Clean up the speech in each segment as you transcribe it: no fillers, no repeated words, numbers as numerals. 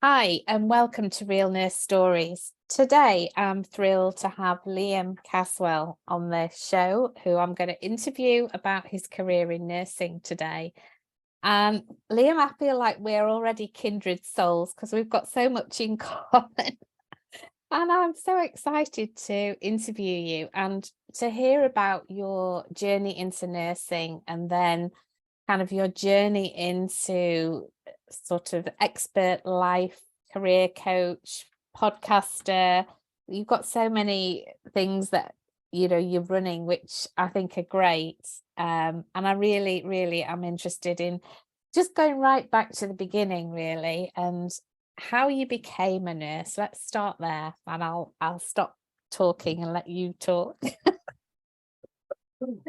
Hi, and welcome to Real Nurse Stories. Today, I'm thrilled to have Liam Caswell on the show, who I'm going to interview about his career in nursing today. And Liam, I feel like we're already kindred souls because we've got so much in common. And I'm so excited to interview you and to hear about your journey into nursing and then kind of your journey into sort of expert life, career coach, podcaster. You've got so many things that you're running, which I think are great. And I really am interested in just going right back to the beginning, really, and how you became a nurse. Let's start there, and I'll stop talking and let you talk.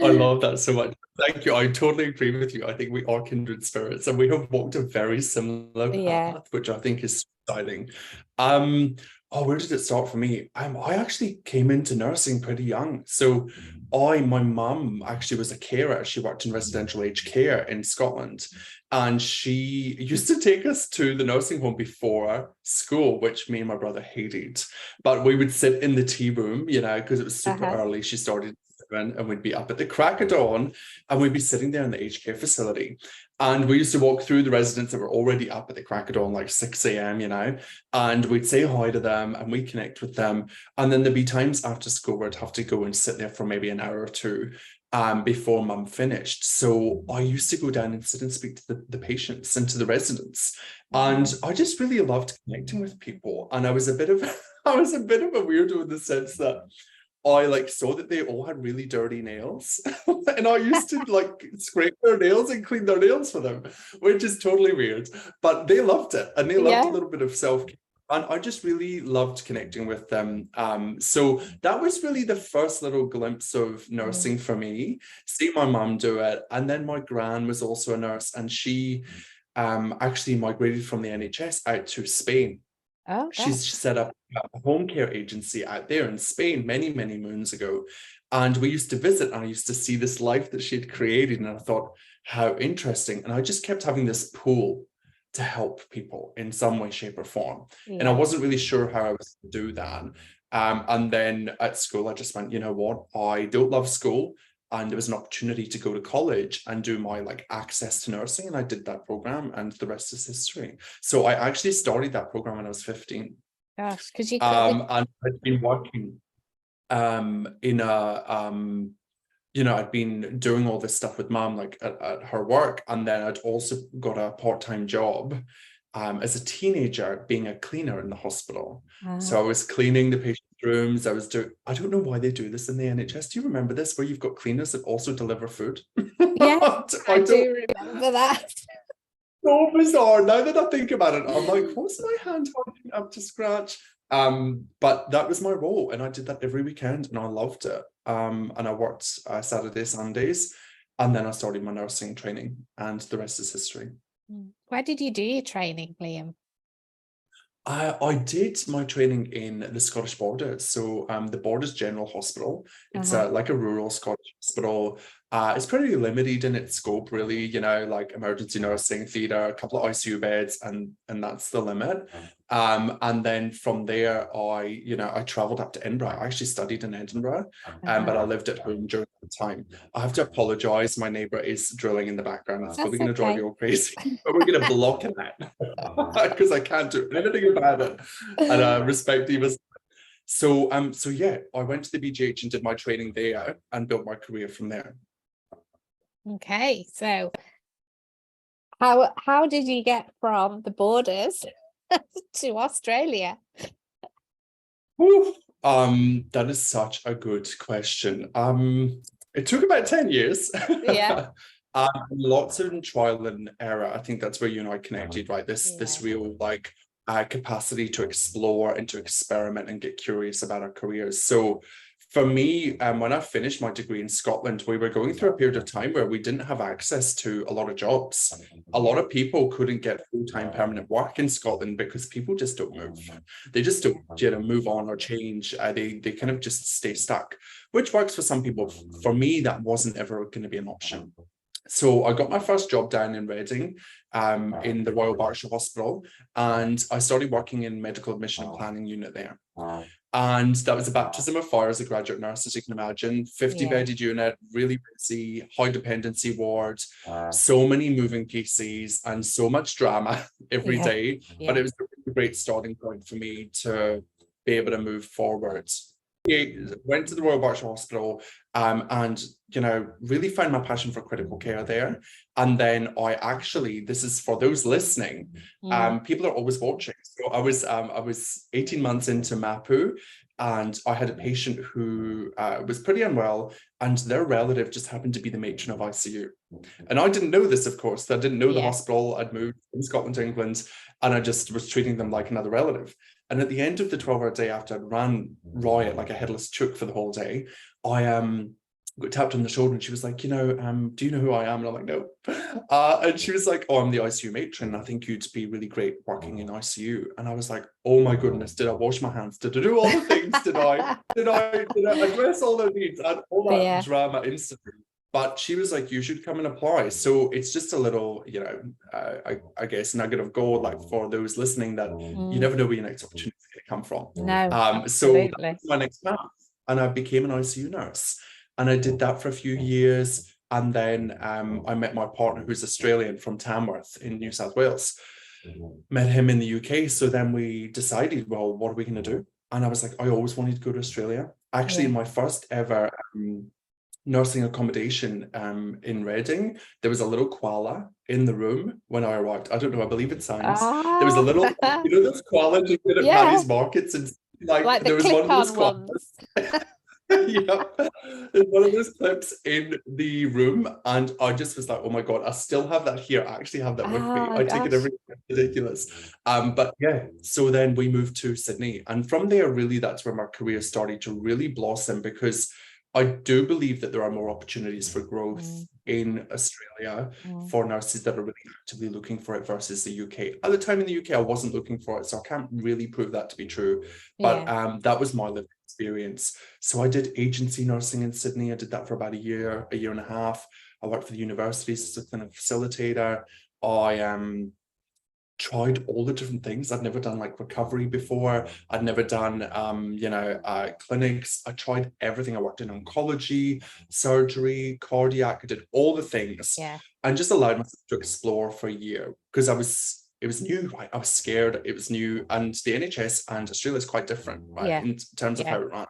I love that so much. Thank you. I totally agree with you. I think we are kindred spirits and we have walked a very similar path, which I think is exciting. Where did it start for me? I actually came into nursing pretty young. So my mum actually was a carer. She worked in residential aged care in Scotland. And she used to take us to the nursing home before school, which me and my brother hated. But we would sit in the tea room, because it was super early. She started and we'd be up at the crack of dawn and we'd be sitting there in the aged care facility. And we used to walk through the residents that were already up at the crack of dawn, like 6 a.m., and we'd say hi to them and we'd connect with them. And then there'd be times after school where I'd have to go and sit there for maybe an hour or two before mum finished. So I used to go down and sit and speak to the patients and to the residents. And I just really loved connecting with people. And I was a bit of a weirdo in the sense that I saw that they all had really dirty nails and I used to scrape their nails and clean their nails for them, which is totally weird, but they loved it and they loved a little bit of self-care. And I just really loved connecting with them. So that was really the first little glimpse of nursing for me, seeing my mum do it. And then my gran was also a nurse and she actually migrated from the NHS out to Spain. She's set up a home care agency out there in Spain many moons ago. And we used to visit and I used to see this life that she had created. And I thought, how interesting. And I just kept having this pull to help people in some way, shape, or form. And I wasn't really sure how I was going to do that. And then at school, I just went, you know what? I don't love school. And there was an opportunity to go to college and do my access to nursing. And I did that program and the rest is history. So I actually started that program when I was 15. Gosh, because you and I'd been working in a I'd been doing all this stuff with mom at her work, and then I'd also got a part-time job as a teenager being a cleaner in the hospital. So I was cleaning the patient's rooms. I don't know why they do this in the NHS. Do you remember this, where you've got cleaners that also deliver food? Yeah, I do remember that. So bizarre. Now that I think about it, I'm like, what's my hand holding up to scratch? But that was my role, and I did that every weekend, and I loved it. And I worked Saturday, Sundays, and then I started my nursing training, and the rest is history. Where did you do your training, Liam? I did my training in the Scottish Borders. So the Borders General Hospital, it's like a rural Scottish hospital. It's pretty limited in its scope, really, like emergency nursing, theatre, a couple of ICU beds, and that's the limit. And then from there, I travelled up to Edinburgh. I actually studied in Edinburgh, but I lived at home during the time. I have to apologise. My neighbour is drilling in the background. It's probably going to drive you all crazy, but we're going to block it out because I can't do anything about it. And respect Eva's. So yeah, I went to the BGH and did my training there and built my career from there. Okay, so how did you get from the Borders to Australia? That is such a good question. It took about 10 years. Yeah. Lots of trial and error. I think that's where you and I connected, right? This real capacity to explore and to experiment and get curious about our careers. So for me, when I finished my degree in Scotland, we were going through a period of time where we didn't have access to a lot of jobs. A lot of people couldn't get full-time permanent work in Scotland because people just don't move. They just don't, move on or change. They kind of just stay stuck, which works for some people. For me, that wasn't ever going to be an option. So I got my first job down in Reading, in the Royal Berkshire Hospital, and I started working in medical admission and planning unit there. And that was a baptism of fire as a graduate nurse, as you can imagine. 50-bedded unit, really busy, high dependency ward, so many moving pieces and so much drama every day. But it was a really great starting point for me to be able to move forward. I went to the Royal Berkshire Hospital, and really found my passion for critical care there. And then this is for those listening, people are always watching. So I was 18 months into MAPU, and I had a patient who was pretty unwell, and their relative just happened to be the matron of ICU. And I didn't know this, of course. I didn't know the hospital. I'd moved from Scotland to England, and I just was treating them like another relative. And at the end of the 12-hour day, after I'd ran riot like a headless chook for the whole day, I got tapped on the shoulder, and she was like, do you know who I am? And I'm like, no. And she was like, oh, I'm the ICU matron. I think you'd be really great working in ICU. And I was like, oh my goodness, did I wash my hands? Did I do all the things? Did I address all the needs? And all that drama instantly. But she was like, you should come and apply. So it's just a little, I guess, nugget of gold, like for those listening, that you never know where your next opportunity is going to come from. No, so that was my next path. And I became an ICU nurse. And I did that for a few years. And then I met my partner, who's Australian, from Tamworth in New South Wales. Met him in the UK. So then we decided, well, what are we going to do? And I was like, I always wanted to go to Australia. Actually, in my first ever nursing accommodation in Reading, there was a little koala in the room when I arrived. I don't know, I believe it sounds. There was a little, those koalas you get at Paddy's markets, and like there was one of those koalas. There's one of those clips in the room, and I just was like, oh my god, I still have that here. I actually have that with me. I take it every day. Ridiculous. But so then we moved to Sydney, and from there, really, that's where my career started to really blossom, because I do believe that there are more opportunities for growth in Australia for nurses that are really actively looking for it versus the UK. At the time in the UK, I wasn't looking for it, so I can't really prove that to be true. But that was my lived experience. So I did agency nursing in Sydney. I did that for about a year and a half. I worked for the universities as a clinical facilitator. I tried all the different things. I'd never done like recovery before. I'd never done clinics. I tried everything. I worked in oncology, surgery, cardiac. I did all the things, and just allowed myself to explore for a year, because it was new, right? I was scared. It was new, and the NHS and Australia is quite different, right, in terms of how it runs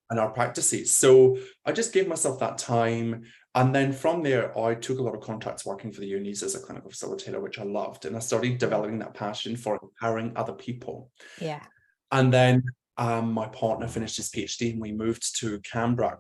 and our practices. So I just gave myself that time. And then from there, I took a lot of contracts working for the unis as a clinical facilitator, which I loved. And I started developing that passion for empowering other people. And then my partner finished his PhD, and we moved to Canberra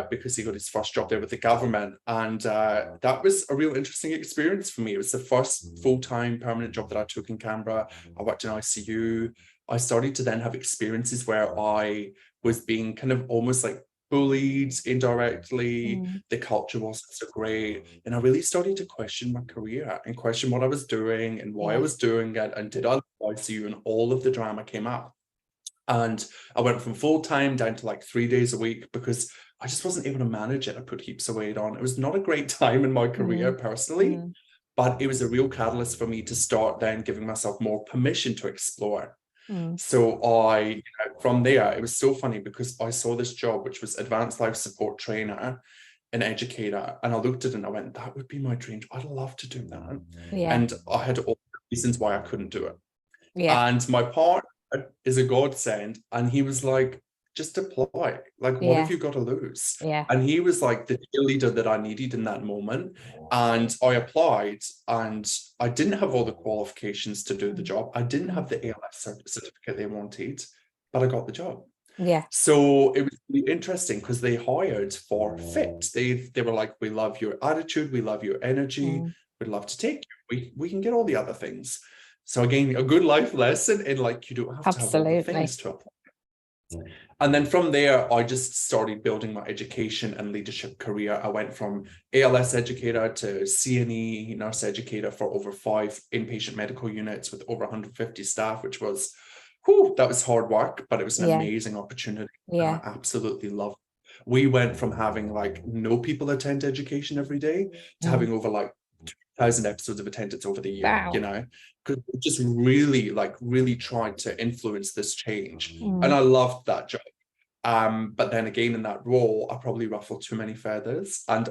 because he got his first job there with the government. And that was a real interesting experience for me. It was the first full-time permanent job that I took in Canberra. I worked in ICU. I started to then have experiences where I was being kind of almost like bullied indirectly. The culture wasn't so great, and I really started to question my career and question what I was doing and why I was doing it, and did I love ICU, and all of the drama came up. And I went from full-time down to like 3 days a week, because I just wasn't able to manage it. I put heaps of weight on. It was not a great time in my career personally, but it was a real catalyst for me to start then giving myself more permission to explore. So from there, it was so funny, because I saw this job, which was advanced life support trainer and educator. And I looked at it and I went, that would be my dream. I'd love to do that. And I had all the reasons why I couldn't do it. And my partner is a godsend. And he was like, just apply. Like, what have you got to lose? And he was like the cheerleader that I needed in that moment. And I applied, and I didn't have all the qualifications to do the job. I didn't have the ALS certificate they wanted, but I got the job. So it was really interesting, because they hired for fit. They were like, we love your attitude, we love your energy, we'd love to take you. We can get all the other things. So again, a good life lesson in like, you don't have to have all the things to apply. And then from there, I just started building my education and leadership career. I went from ALS educator to CNE nurse educator for over 5 inpatient medical units with over 150 staff, which was, that was hard work, but it was an amazing opportunity. I absolutely loved it. We went from having like no people attend education every day to having over like 2,000 episodes of attendance over the year. Wow. You know, because we just really tried to influence this change, and I loved that job. But then again, in that role, I probably ruffled too many feathers, and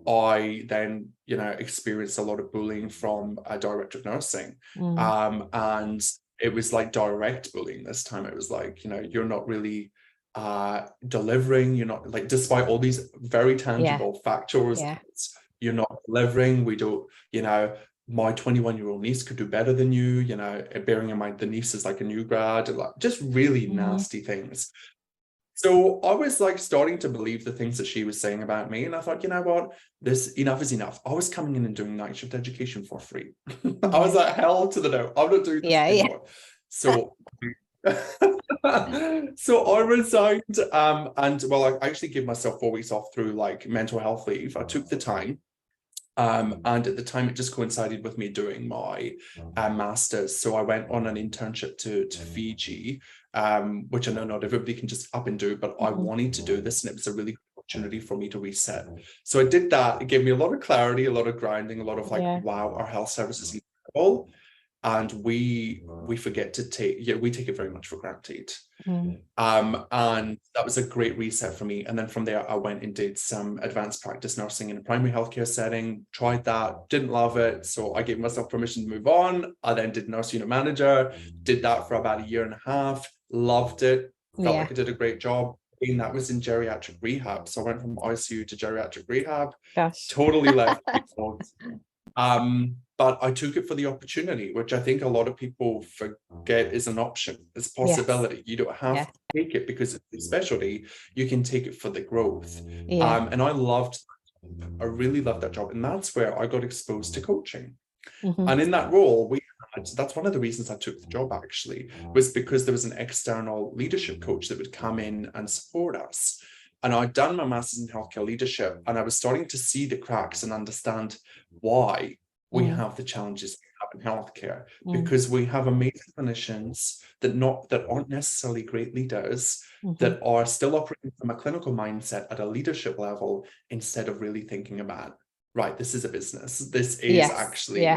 I then, you know, experienced a lot of bullying from a director of nursing. And it was like direct bullying this time. It was like, you know, you're not really delivering, you're not, like, despite all these very tangible factual results, you're not delivering. We don't, you know, my 21-year-old niece could do better than you know, bearing in mind the niece is like a new grad, and like just really nasty things. So I was like starting to believe the things that she was saying about me. And I thought, you know what, this enough is enough. I was coming in and doing night shift education for free. I was like, hell to the no, I'm not doing this anymore. So so I resigned, and well, I actually gave myself 4 weeks off through like mental health leave. I took the time. And at the time, it just coincided with me doing my master's. So I went on an internship to Fiji, which I know not everybody can just up and do, but I wanted to do this, and it was a really good opportunity for me to reset. So I did that. It gave me a lot of clarity, a lot of grounding, a lot of like, wow, our health service is incredible. And we forget to take, we take it very much for granted. And that was a great reset for me. And then from there, I went and did some advanced practice nursing in a primary healthcare setting, tried that, didn't love it. So I gave myself permission to move on. I then did nurse unit manager, did that for about 1.5 years, loved it, felt like I did a great job. And that was in geriatric rehab. So I went from ICU to geriatric rehab. Totally left. But I took it for the opportunity, which I think a lot of people forget is an option, it's a possibility. You don't have to take it because it's a specialty, you can take it for the growth. And I really loved that job. And that's where I got exposed to coaching. And in that role, that's one of the reasons I took the job actually, was because there was an external leadership coach that would come in and support us. And I'd done my master's in healthcare leadership, and I was starting to see the cracks and understand why we have the challenges we have in healthcare, because we have amazing clinicians that aren't necessarily great leaders, that are still operating from a clinical mindset at a leadership level, instead of really thinking about, right, this is a business. This is actually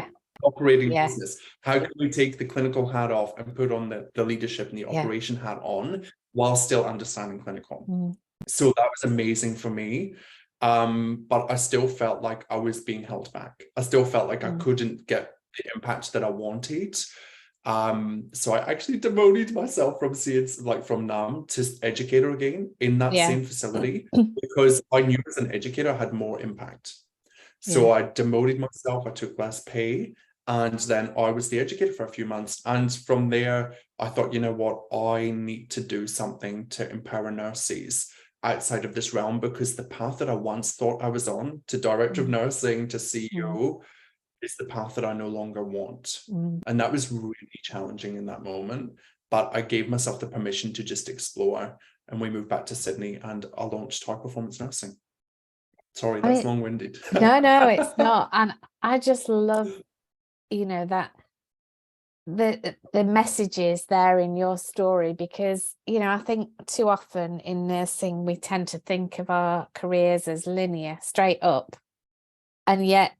operating business. How can we take the clinical hat off and put on the leadership and the operation hat on, while still understanding clinical? So that was amazing for me. But I still felt like I was being held back. I still felt like I couldn't get the impact that I wanted. So I actually demoted myself from NUM to educator again in that same facility, because I knew as an educator I had more impact. So I demoted myself, I took less pay, and then I was the educator for a few months. And from there, I thought, you know what, I need to do something to empower nurses outside of this realm, because the path that I once thought I was on, to director of nursing, to CEO, is the path that I no longer want. And that was really challenging in that moment. But I gave myself the permission to just explore, and we moved back to Sydney, and I launched High Performance Nursing. Sorry, that's long-winded. No, it's not. And I just love, you know, that the messages there in your story, because, you know, I think too often in nursing we tend to think of our careers as linear, straight up, and yet,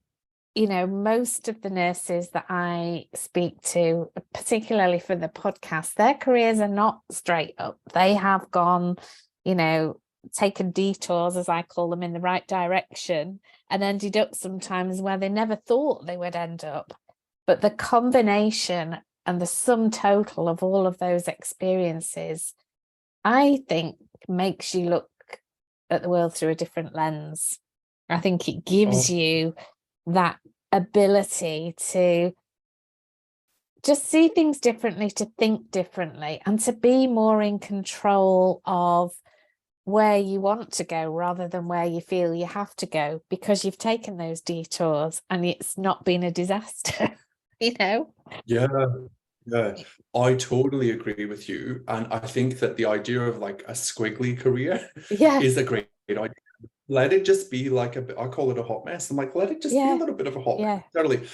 you know, most of the nurses that I speak to, particularly for the podcast, their careers are not straight up. They have gone, you know, taken detours, as I call them, in the right direction, and ended up sometimes where they never thought they would end up. But the combination and the sum total of all of those experiences, I think, makes you look at the world through a different lens. I think it gives you that ability to just see things differently, to think differently, and to be more in control of where you want to go rather than where you feel you have to go, because you've taken those detours and it's not been a disaster. You know? Yeah, I totally agree with you. And I think that the idea of like a squiggly career is a great idea. Let it just be like I call it a hot mess. I'm like, let it just be a little bit of a hot mess. Totally.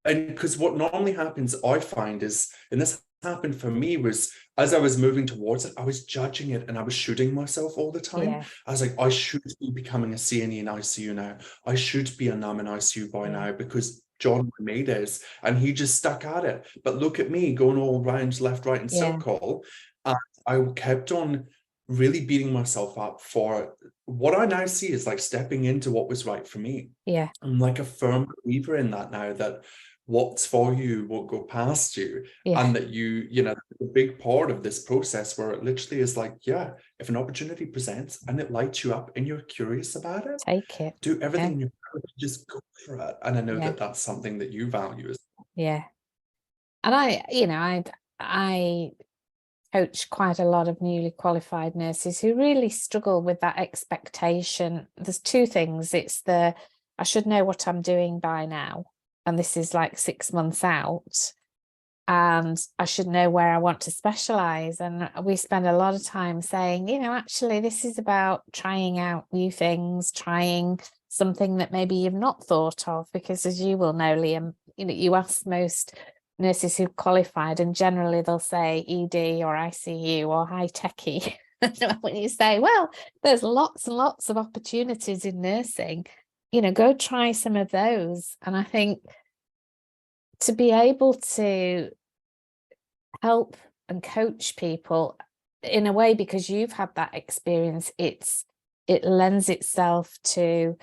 And because what normally happens, I find, is, and this happened for me was, as I was moving towards it, I was judging it and I was shooting myself all the time. Yeah. I was like, I should be becoming a CNE in ICU now. I should be a NUM in ICU by now, because John made it and he just stuck at it. But look at me going all round left, right, and circle. And I kept on really beating myself up for what I now see is like stepping into what was right for me. Yeah. I'm like a firm believer in that now, that what's for you won't go past you. And that you know, a big part of this process where it literally is like, yeah, if an opportunity presents and it lights you up and you're curious about it, take it, do everything in your power to just go for it. And I know that that's something that you value. And I coach quite a lot of newly qualified nurses who really struggle with that expectation. There's two things. It's I should know what I'm doing by now, and this is like 6 months out, and I should know where I want to specialize. And we spend a lot of time saying, you know, actually this is about trying out new things, trying something that maybe you've not thought of, because as you will know, Liam, you know, you ask most nurses who've qualified and generally they'll say ED or ICU or high techie. When you say, well, there's lots and lots of opportunities in nursing, you know, go try some of those. And I think to be able to help and coach people in a way, because you've had that experience, it lends itself to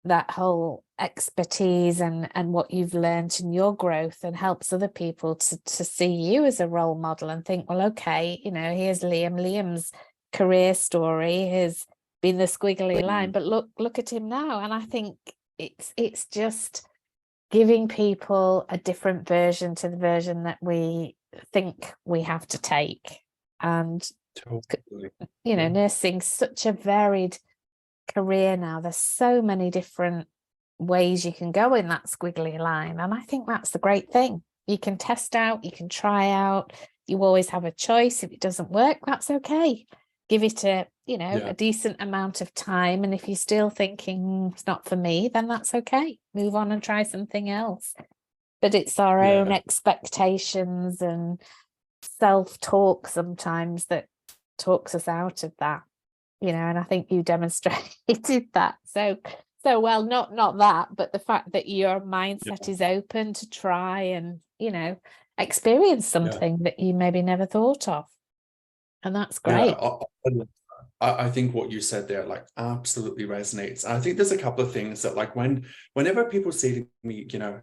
that whole expertise and what you've learned in your growth, and helps other people to see you as a role model and think, well, okay, you know, here's Liam's career story has been the squiggly line, but look at him now. And I think it's just giving people a different version to the version that we think we have to take. And you know, nursing's such a varied career now. There's so many different ways you can go in that squiggly line, and I think that's the great thing. You can test out, you can try out, you always have a choice. If it doesn't work, that's okay. Give it a decent amount of time, and if you're still thinking it's not for me, then that's okay. Move on and try something else. But it's our own expectations and self-talk sometimes that talks us out of that, you know. And I think you demonstrated that so well. Not that, but the fact that your mindset is open to try and, you know, experience something that you maybe never thought of, and that's great. I think what you said there, like, absolutely resonates. I think there's a couple of things that, like, whenever people say to me, you know,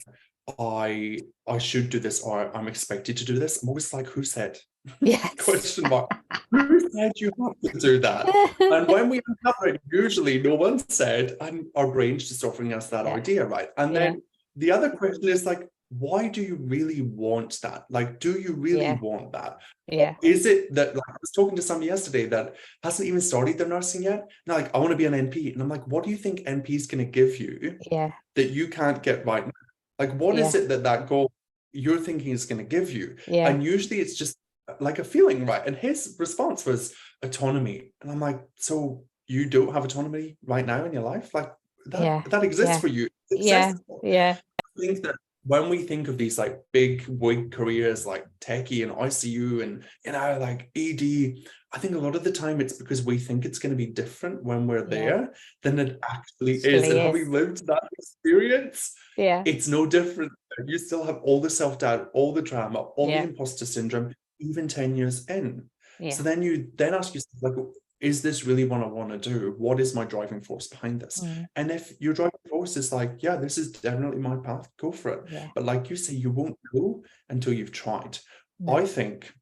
I should do this, or I'm expected to do this, I'm always like, who said? Yes. Question mark. Who said you have to do that? And when we uncover it, usually no one said, and our brain's just offering us that idea, right? And then the other question is like, why do you really want that? Like, do you really want that? Or is it that, like, I was talking to somebody yesterday that hasn't even started their nursing yet, and they're like, I want to be an NP. And I'm like, what do you think NP is going to give you that you can't get right now? Like, what is it that goal you're thinking is going to give you? And usually it's just like a feeling, right? And his response was autonomy. And I'm like, so you don't have autonomy right now in your life? Like, that exists for you. I think that when we think of these like big wig careers like techie and ICU and, you know, like ED, I think a lot of the time it's because we think it's going to be different when we're there than it actually is. And having lived that experience, it's no different. You still have all the self-doubt, all the drama, all the imposter syndrome, even 10 years in. So then you ask yourself, like, is this really what I want to do? What is my driving force behind this? And if your driving force is like, yeah, this is definitely my path, go for it. But like you say, you won't know until you've tried. I think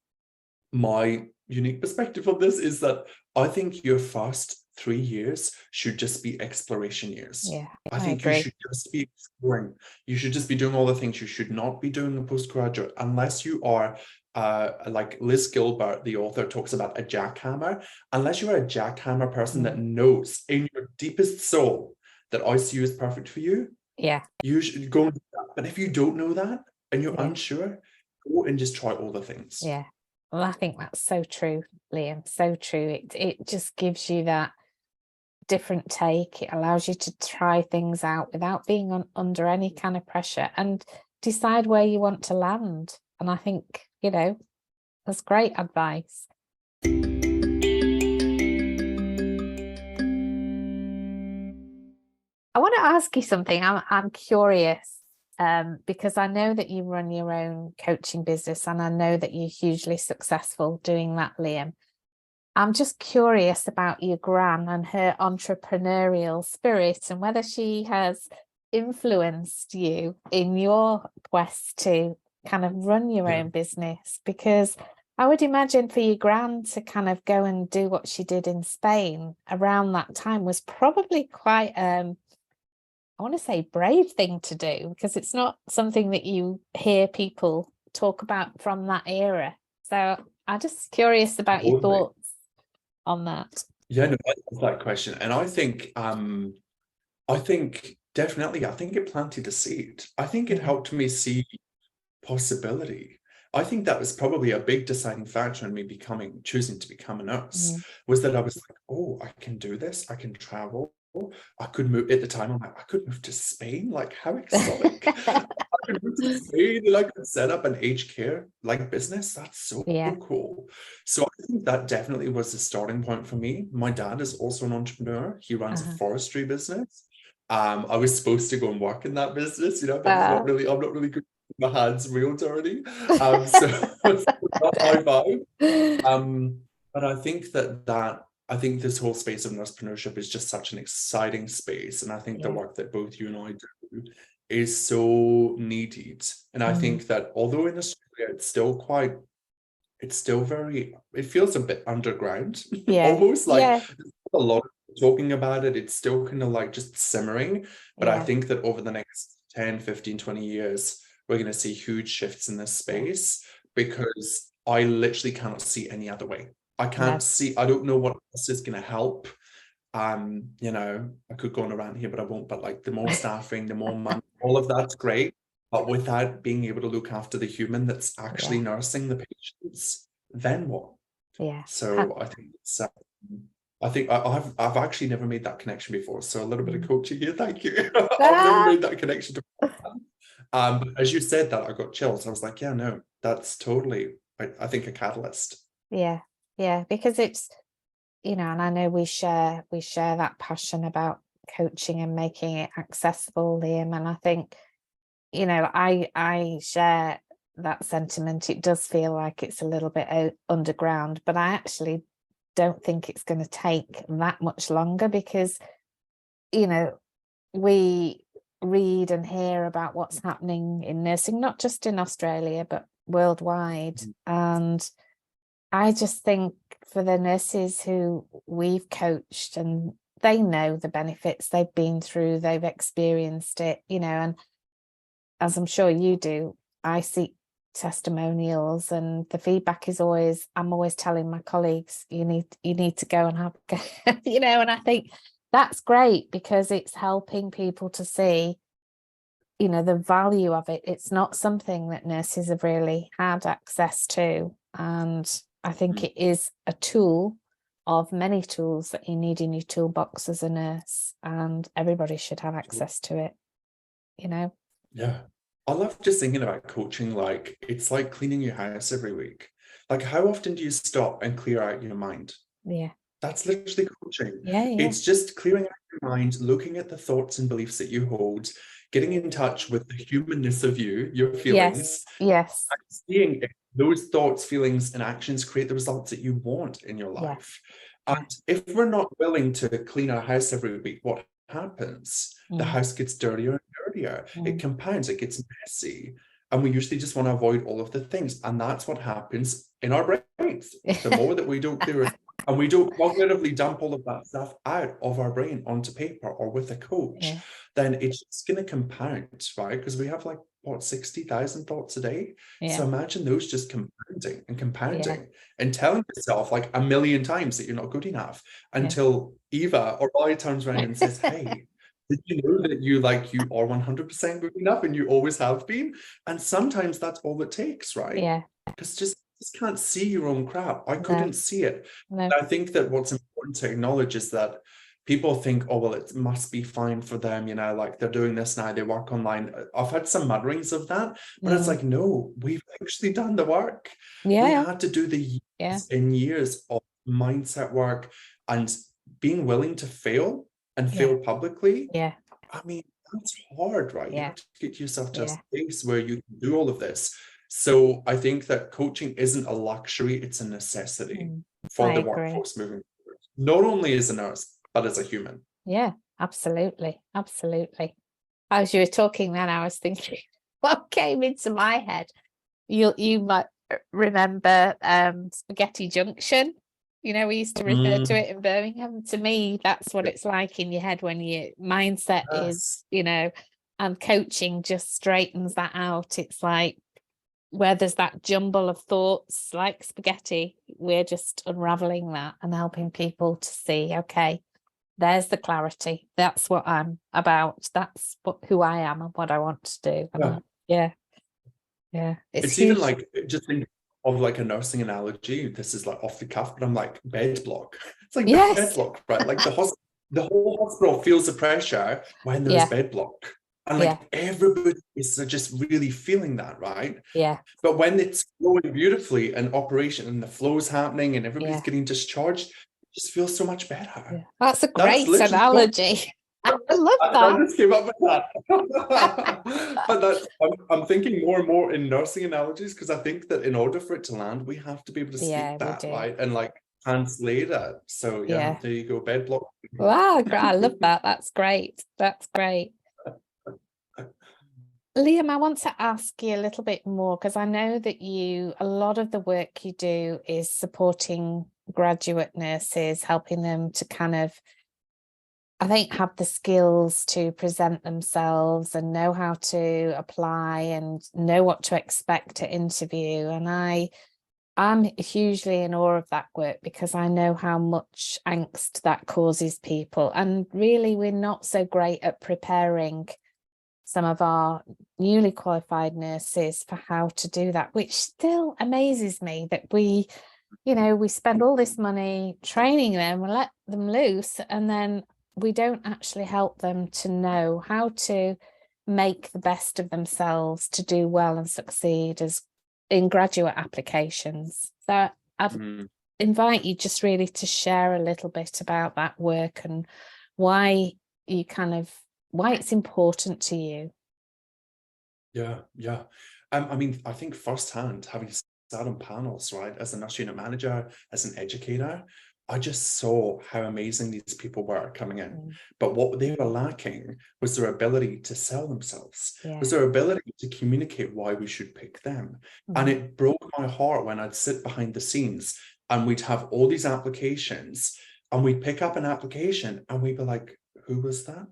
my unique perspective on this is that I think your first 3 years should just be exploration years. I think you should just be exploring. You should just be doing all the things you should not be doing a postgraduate, unless you are like Liz Gilbert, the author, talks about a jackhammer. Unless you are a jackhammer person that knows in your deepest soul that ICU is perfect for you, you should go and do that. But if you don't know that and you're unsure, go and just try all the things. Well, I think that's so true, Liam, so true. It just gives you that different take. It allows you to try things out without being under any kind of pressure and decide where you want to land. And I think, you know, That's great advice. I want to ask you something. I'm curious, because I know that you run your own coaching business, and I know that you're hugely successful doing that, Liam. I'm just curious about your gran and her entrepreneurial spirit, and whether she has influenced you in your quest to kind of run your own business, because I would imagine for your gran to kind of go and do what she did in Spain around that time was probably quite I want to say brave thing to do, because it's not something that you hear people talk about from that era. So I'm just curious about your thoughts on that. Yeah, no, I love that question. And I think definitely, I think it planted a seed. I think it helped me see possibility. I think that was probably a big deciding factor in me choosing to become a nurse, was that I was like, oh, I can do this, I can travel. I could move at the time. I'm like, I could move to Spain. Like, how exotic! I could move to Spain and I could set up an aged care like business. That's so cool. So I think that definitely was the starting point for me. My dad is also an entrepreneur. He runs a forestry business. I was supposed to go and work in that business, you know, but I'm not really good with my hands real dirty. So it's not my vibe. But I think I think this whole space of entrepreneurship is just such an exciting space. And I think the work that both you and I do is so needed. And I think that although in Australia, it feels a bit underground, almost like a lot of talking about it. It's still kind of like just simmering. But I think that over the next 10, 15, 20 years, we're going to see huge shifts in this space, because I literally cannot see any other way. I don't know what else is going to help. You know, I could go on around here, but I won't. But like the more staffing, the more money, all of that's great. But without being able to look after the human that's actually nursing the patients, then what? So I think it's I've actually never made that connection before. So a little bit of coaching here, thank you. I've never made that connection but as you said that, I got chills. I was like, yeah, no, that's totally, I think, a catalyst. Yeah, because it's, you know, and I know we share that passion about coaching and making it accessible, Liam. And I think, you know, I share that sentiment. It does feel like it's a little bit underground, but I actually don't think it's going to take that much longer, because, you know, we read and hear about what's happening in nursing, not just in Australia, but worldwide. And I just think for the nurses who we've coached, and they know the benefits, they've been through, they've experienced it, you know, and as I'm sure you do, I see testimonials, and the feedback is always, I'm always telling my colleagues, you need to go and have you know, and I think that's great, because it's helping people to see, you know, the value of it. It's not something that nurses have really had access to, and I think it is a tool of many tools that you need in your toolbox as a nurse, and everybody should have access to it, you know. Yeah, I love just thinking about coaching. Like, it's like cleaning your house every week. Like, how often do you stop and clear out your mind? That's literally coaching. It's just clearing out your mind, looking at the thoughts and beliefs that you hold, getting in touch with the humanness of you, your feelings, and seeing if those thoughts, feelings, and actions create the results that you want in your life. And if we're not willing to clean our house every week, what happens? The house gets dirtier and dirtier. It compounds, it gets messy. And we usually just want to avoid all of the things. And that's what happens in our brains. The more that we don't clear it, and we don't cognitively dump all of that stuff out of our brain onto paper or with a coach, then it's just going to compound, right? Because we have like, what, 60,000 thoughts a day? So imagine those just compounding and compounding and telling yourself like a million times that you're not good enough, until Eva or I turns around and says, hey, did you know that you are 100% good enough, and you always have been? And sometimes that's all it takes, right? Because just can't see your own crap. I couldn't see it. I think that what's important to acknowledge is that people think, oh, well, it must be fine for them, you know, like they're doing this now, they work online. I've had some mutterings of that, but it's like, no, we've actually done the work. We had to do the years and years of mindset work and being willing to fail and fail publicly. I mean, that's hard, right? You have to get yourself to a space where you can do all of this. So I think that coaching isn't a luxury, it's a necessity for the workforce moving forward. Not only as a nurse, but as a human. Yeah, absolutely. Absolutely. As you were talking then, I was thinking, what came into my head? You might remember Spaghetti Junction. You know, we used to refer to it in Birmingham. To me, that's what it's like in your head when your mindset is, you know, and coaching just straightens that out. It's like where there's that jumble of thoughts like spaghetti, we're just unraveling that and helping people to see, okay, there's the clarity. That's what I'm about. That's who I am and what I want to do. And it's even like, just think of like a nursing analogy. This is like off the cuff, but I'm like bed block. It's like bed block, right? Like the whole hospital feels the pressure when there's bed block. And like everybody is just really feeling that, right? But when it's flowing beautifully and operation and the flow's happening and everybody's getting discharged, it just feels so much better. That's a great analogy. I love that. I just came up with that. But I'm thinking more and more in nursing analogies, because I think that in order for it to land, we have to be able to speak that, right? And like translate it. So there you go, bed block. Wow, I love that. That's great. That's great. Liam, I want to ask you a little bit more, because I know that a lot of the work you do is supporting graduate nurses, helping them to kind of, I think, have the skills to present themselves and know how to apply and know what to expect to interview. And I'm hugely in awe of that work, because I know how much angst that causes people. And really, we're not so great at preparing some of our newly qualified nurses for how to do that, which still amazes me that we spend all this money training them, we let them loose, and then we don't actually help them to know how to make the best of themselves to do well and succeed as in graduate applications. So I'd invite you just really to share a little bit about that work and why it's important to you. I mean, I think firsthand, having sat on panels, right, as a nurse unit manager, as an educator, I just saw how amazing these people were coming in. But what they were lacking was their ability to sell themselves, was their ability to communicate why we should pick them. And it broke my heart when I'd sit behind the scenes and we'd have all these applications and we'd pick up an application and we'd be like, who was that?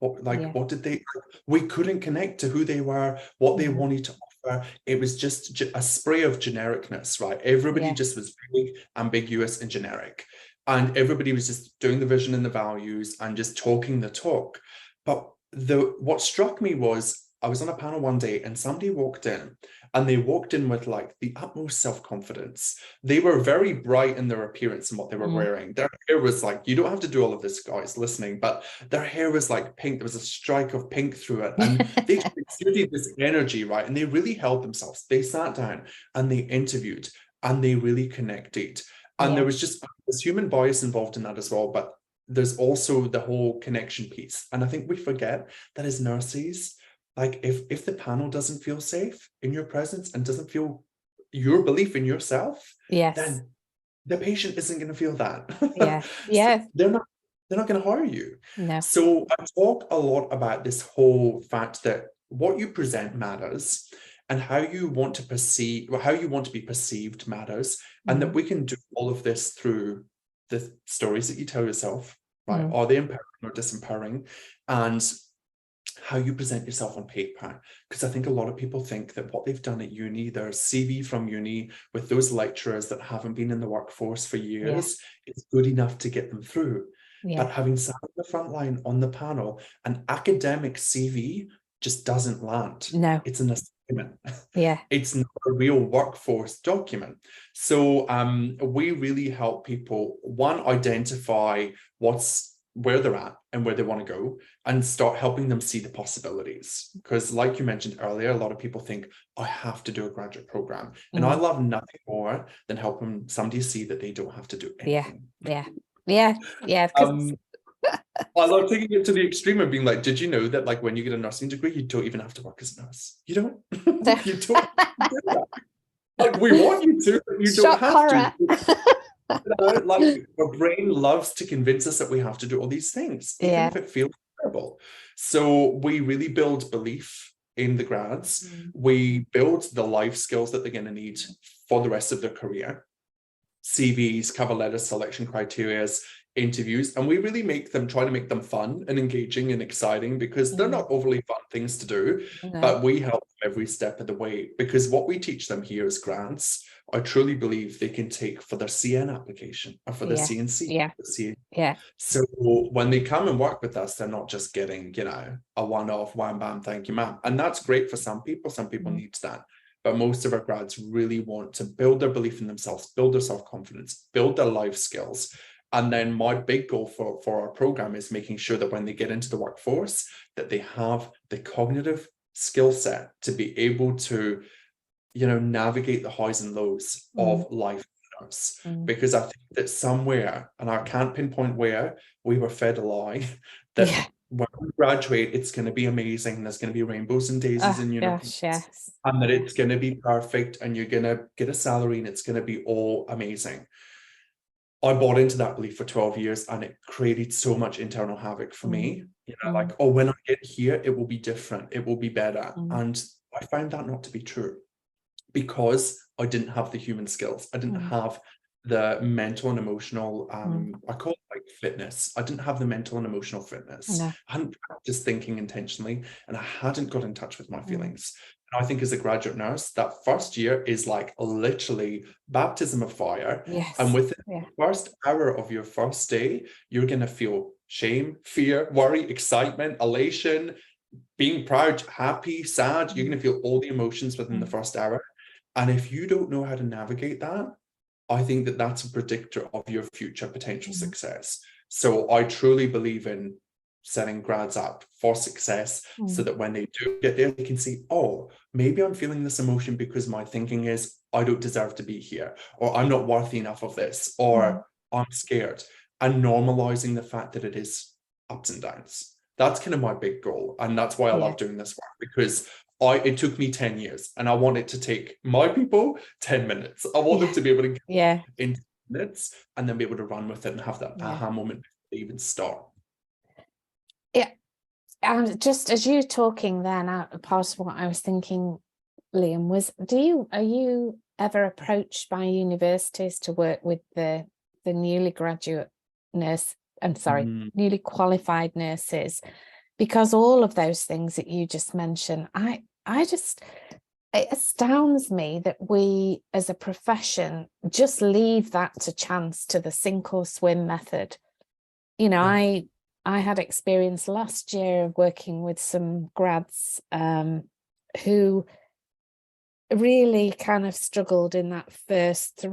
What did they, we couldn't connect to who they were, what they wanted to offer. It was just a spray of genericness, right? Everybody just was really ambiguous and generic. And everybody was just doing the vision and the values and just talking the talk. But what struck me was, I was on a panel one day and somebody walked in and they walked in with like the utmost self-confidence. They were very bright in their appearance and what they were wearing. Their hair was like, you don't have to do all of this, guys listening, but their hair was like pink. There was a strike of pink through it. And they exuded this energy, right? And they really held themselves. They sat down and they interviewed and they really connected. And there was just this human bias involved in that as well. But there's also the whole connection piece. And I think we forget that as nurses, like if the panel doesn't feel safe in your presence and doesn't feel your belief in yourself, then the patient isn't going to feel that. So they're not going to hire you. So I talk a lot about this whole fact that what you present matters and how you want to perceive, or how you want to be perceived matters, and that we can do all of this through the stories that you tell yourself, right? Are they empowering or disempowering? And how you present yourself on paper. Because I think a lot of people think that what they've done at uni, their CV from uni with those lecturers that haven't been in the workforce for years, is good enough to get them through. But having sat on the front line on the panel, an academic CV just doesn't land. It's an assignment. It's not a real workforce document. So we really help people, one, identify what's where they're at and where they want to go, and start helping them see the possibilities. Because like you mentioned earlier, a lot of people think, I have to do a graduate program. And I love nothing more than helping somebody see that they don't have to do anything. Yeah. I love taking it to the extreme and being like, did you know that like when you get a nursing degree, you don't even have to work as a nurse? You don't. You don't have to do that. Like, we want you to, but you don't have to. Like, our brain loves to convince us that we have to do all these things, even if it feels terrible. So we really build belief in the grads. We build the life skills that they're going to need for the rest of their career. CVs, cover letters, selection criteria, interviews, and we really try to make them fun and engaging and exciting, because they're not overly fun things to do, but we help them every step of the way, because what we teach them here as grads, I truly believe they can take for their CN application or for their CNC. So when they come and work with us, they're not just getting, you know, a one-off, wham bam, thank you ma'am, and that's great for some people. Some people need that. But most of our grads really want to build their belief in themselves, build their self-confidence, build their life skills. And then my big goal for our program is making sure that when they get into the workforce, that they have the cognitive skill set to be able to, you know, navigate the highs and lows of life. Because I think that somewhere, and I can't pinpoint where, we were fed a lie that when we graduate, it's going to be amazing. There's going to be rainbows and daisies in university, and that it's going to be perfect, and you're going to get a salary, and it's going to be all amazing. I bought into that belief for 12 years, and it created so much internal havoc for me. You know, like, oh, when I get here, it will be different. It will be better. And I found that not to be true, because I didn't have the human skills. I didn't have the mental and emotional, I call it like fitness. I didn't have the mental and emotional fitness. I hadn't practiced thinking intentionally, and I hadn't got in touch with my feelings. And I think as a graduate nurse, that first year is like literally baptism of fire. And within the first hour of your first day, you're going to feel shame, fear, worry, excitement, elation, being proud, happy, sad. You're going to feel all the emotions within the first hour. And if you don't know how to navigate that, I think that that's a predictor of your future potential success. So I truly believe in setting grads up for success, so that when they do get there, they can see, oh, maybe I'm feeling this emotion because my thinking is, I don't deserve to be here, or I'm not worthy enough of this, or I'm scared. And normalizing the fact that it is ups and downs. That's kind of my big goal. And that's why I love doing this work, because it took me 10 years, and I want it to take my people 10 minutes. I want them to be able to get in minutes and then be able to run with it and have that aha moment before they even start. And just as you're talking then, part of what I was thinking, Liam, was are you ever approached by universities to work with the newly graduate nurse, newly qualified nurses? Because all of those things that you just mentioned, it astounds me that we as a profession just leave that to chance, to the sink or swim method. You know, I had experience last year of working with some grads who really kind of struggled in that first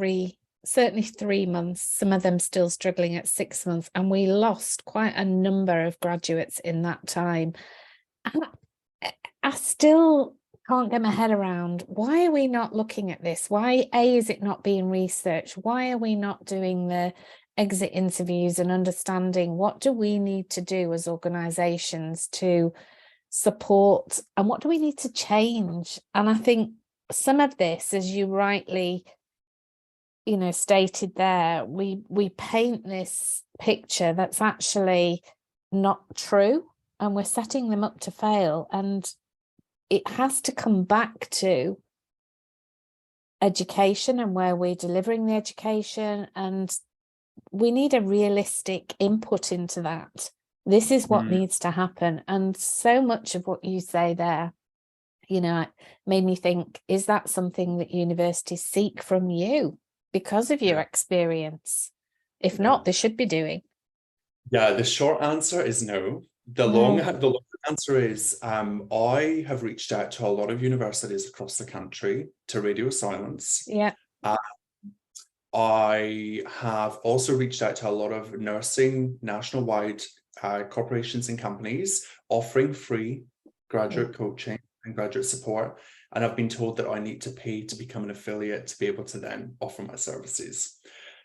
certainly 3 months, some of them still struggling at 6 months, and we lost quite a number of graduates in that time. And I still can't get my head around, why are we not looking at this? Why is it not being researched? Why are we not doing the exit interviews and understanding what do we need to do as organizations to support, and what do we need to change? And I think some of this, as you rightly stated there, we paint this picture that's actually not true, and we're setting them up to fail. And it has to come back to education and where we're delivering the education, and we need a realistic input into that. This is what needs to happen. And so much of what you say there, it made me think, is that something that universities seek from you because of your experience? If not, they should be doing. Yeah, the short answer is no. The long answer is I have reached out to a lot of universities across the country to radio silence. I have also reached out to a lot of nursing national-wide corporations and companies offering free graduate coaching and graduate support. And I've been told that I need to pay to become an affiliate to be able to then offer my services.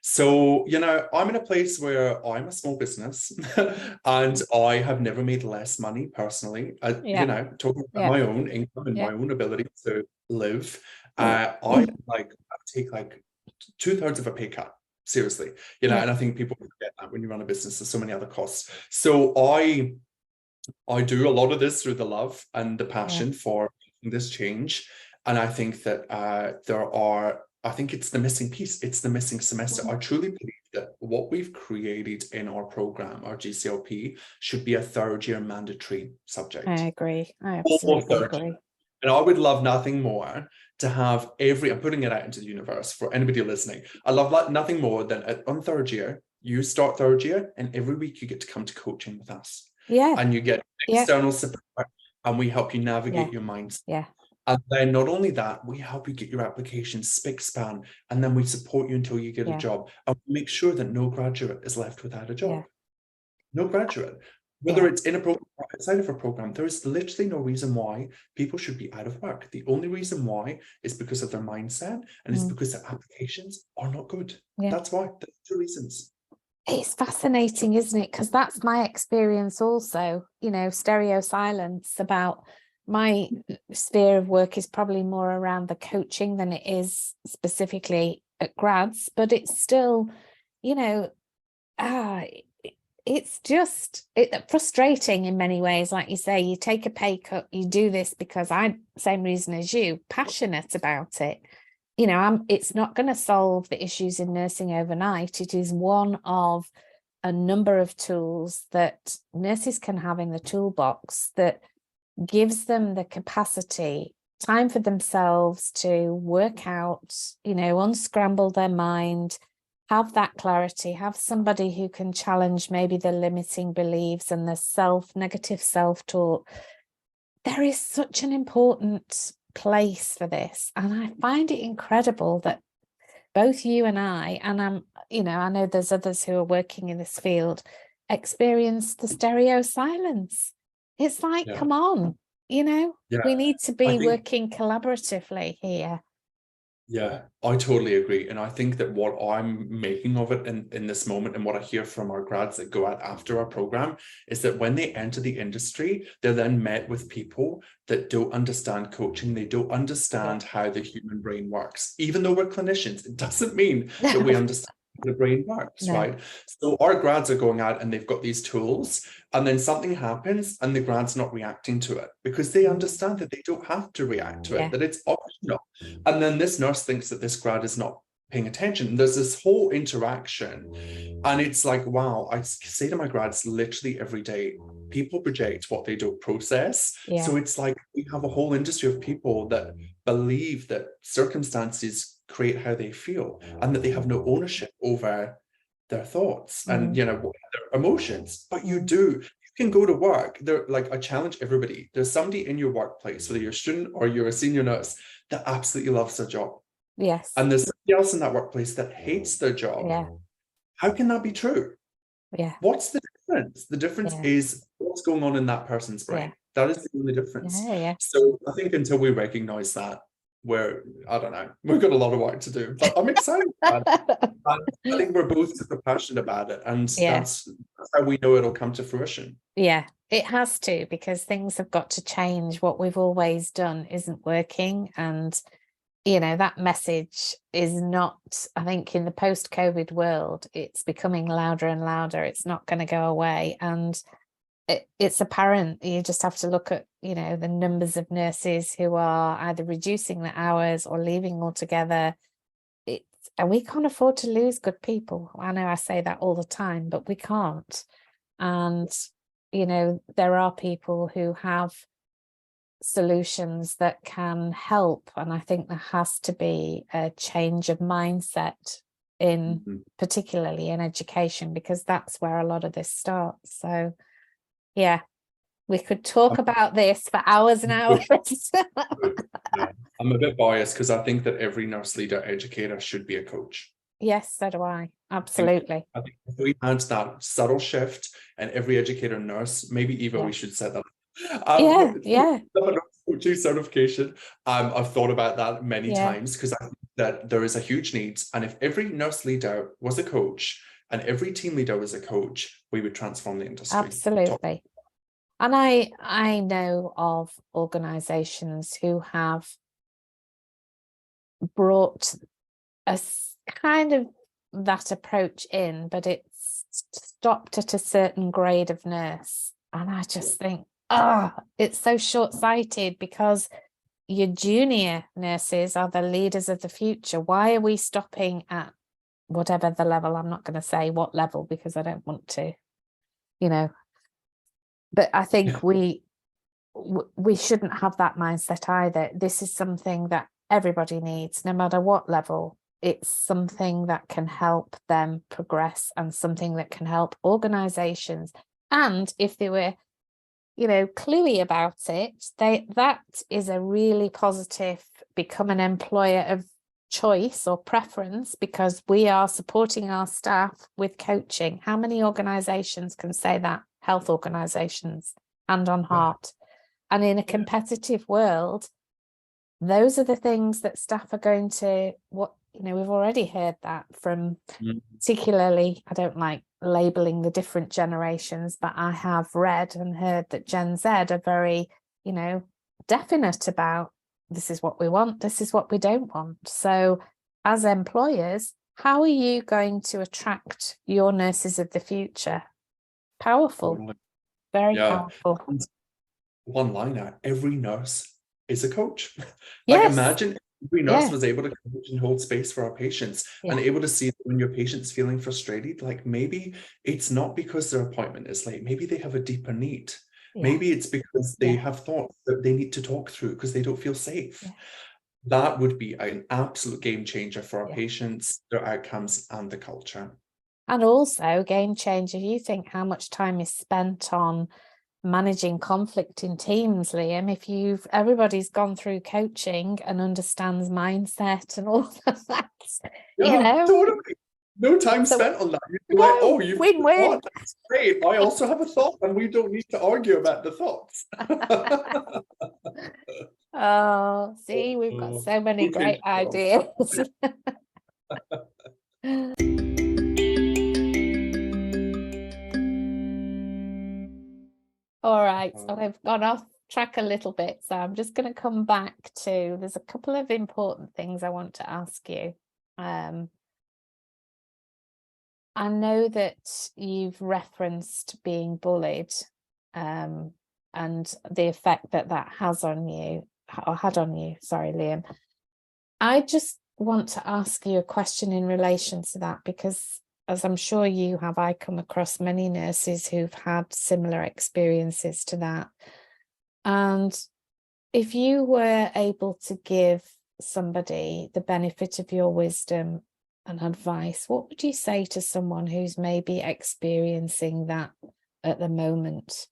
So, you know, I'm in a place where I'm a small business and I have never made less money personally. You know, talking about my own income and my own ability to live. I take like 2/3 of a pay cut, seriously, you know, and I think people forget that when you run a business, there's so many other costs. So I do a lot of this through the love and the passion for this change. And I think that I think it's the missing piece. It's the missing semester. I truly believe that what we've created in our program, our GCLP, should be a 3rd-year mandatory subject. I agree. I absolutely agree. And I would love nothing more to have I'm putting it out into the universe for anybody listening. I love nothing more than on 3rd year, you start 3rd year, and every week you get to come to coaching with us. Yeah. And you get external support, and we help you navigate your mindset. Yeah. And then not only that, we help you get your application spick span, and then we support you until you get a job, and make sure that no graduate is left without a job. No graduate. Whether it's in a program or outside of a program, there is literally no reason why people should be out of work. The only reason why is because of their mindset, and it's because their applications are not good. That's why. There's 2 reasons. It's fascinating, isn't it? Because that's my experience also, you know, stereo silence about my sphere of work is probably more around the coaching than it is specifically at grads, but it's still, you know, it's just frustrating in many ways. Like you say, you take a pay cut, you do this because same reason as you, passionate about it. You know, it's not going to solve the issues in nursing overnight. It is one of a number of tools that nurses can have in the toolbox that gives them the capacity, time for themselves to work out, you know, unscramble their mind, have that clarity, have somebody who can challenge maybe the limiting beliefs and the negative self-talk. There is such an important place for this. And I find it incredible that both you and and you know, I know there's others who are working in this field, experience the stereo silence. It's like, come on, you know, we need to be working collaboratively here. Yeah, I totally agree. And I think that what I'm making of it in this moment, and what I hear from our grads that go out after our program, is that when they enter the industry, they're then met with people that don't understand coaching. They don't understand how the human brain works. Even though we're clinicians, it doesn't mean that we understand how the brain works, right? So our grads are going out and they've got these tools, and then something happens and the grad's not reacting to it because they understand that they don't have to react to it, that it's optional. And then this nurse thinks that this grad is not paying attention. There's this whole interaction, and it's like, wow, I say to my grads literally every day, people project what they don't process. So it's like we have a whole industry of people that believe that circumstances create how they feel, and that they have no ownership over their thoughts and, you know, their emotions. But you do. You can go to work. Like, I challenge everybody. There's somebody in your workplace, whether you're a student or you're a senior nurse, that absolutely loves their job. Yes. And there's somebody else in that workplace that hates their job. Yeah. How can that be true? Yeah. What's the difference? The difference is what's going on in that person's brain. That is the only difference. So I think until we recognize that, I don't know, we've got a lot of work to do, but I'm excited about it. I think we're both super passionate about it, and that's how we know it'll come to fruition. Yeah, it has to, because things have got to change. What we've always done isn't working, and you know, that message is not, I think in the post-COVID world, it's becoming louder and louder. It's not going to go away, and it's apparent. You just have to look at, you know, the numbers of nurses who are either reducing the hours or leaving altogether. And we can't afford to lose good people. I know I say that all the time, but we can't. And, you know, there are people who have solutions that can help. And I think there has to be a change of mindset in particularly in education, because that's where a lot of this starts. So yeah, we could talk about this for hours and hours. I'm a bit biased because I think that every nurse leader educator should be a coach. Yes, so do I. Absolutely. I think if we had that subtle shift, and every educator, nurse, maybe Eva, we should set that up. Yeah. Certification. I've thought about that many Yeah. times, because I think that there is a huge need. And if every nurse leader was a coach and every team leader was a coach, we would transform the industry. Absolutely. And I know of organizations who have brought a kind of that approach in, but it's stopped at a certain grade of nurse. And I just think, it's so short-sighted, because your junior nurses are the leaders of the future. Why are we stopping at whatever the level? I'm not going to say what level, because I don't want to, but I think we shouldn't have that mindset either. This is something that everybody needs, no matter what level. It's something that can help them progress, and something that can help organizations. And if they were, cluey about it, that is a really positive, become an employer of choice or preference, because we are supporting our staff with coaching. How many organizations can say that? Health organizations, hand on heart. And in a competitive world, those are the things that staff are going to, we've already heard that from, particularly, I don't like labeling the different generations, but I have read and heard that Gen Z are very, definite about, this is what we want, this is what we don't want. So as employers, how are you going to attract your nurses of the future? Powerful. Very powerful. One liner, every nurse is a coach. Yes. Imagine every nurse was able to coach and hold space for our patients, and able to see when your patient's feeling frustrated, maybe it's not because their appointment is late, maybe they have a deeper need. Maybe it's because they have thoughts that they need to talk through because they don't feel safe. That would be an absolute game changer for our patients, their outcomes, and the culture. And also game changer, you think how much time is spent on managing conflict in teams, Liam. If everybody's gone through coaching and understands mindset and all of that, totally. No time spent on that. You'd be like, oh, you win-win. That's great. I also have a thought, and we don't need to argue about the thoughts. Oh, see, we've got so many great ideas. All right, so I've gone off track a little bit, so I'm just going to come back to, there's a couple of important things I want to ask you. I know that you've referenced being bullied, and the effect that has on you, or had on you, sorry, Liam. I just want to ask you a question in relation to that, because as I'm sure you have, I come across many nurses who've had similar experiences to that. And if you were able to give somebody the benefit of your wisdom and advice, what would you say to someone who's maybe experiencing that at the moment?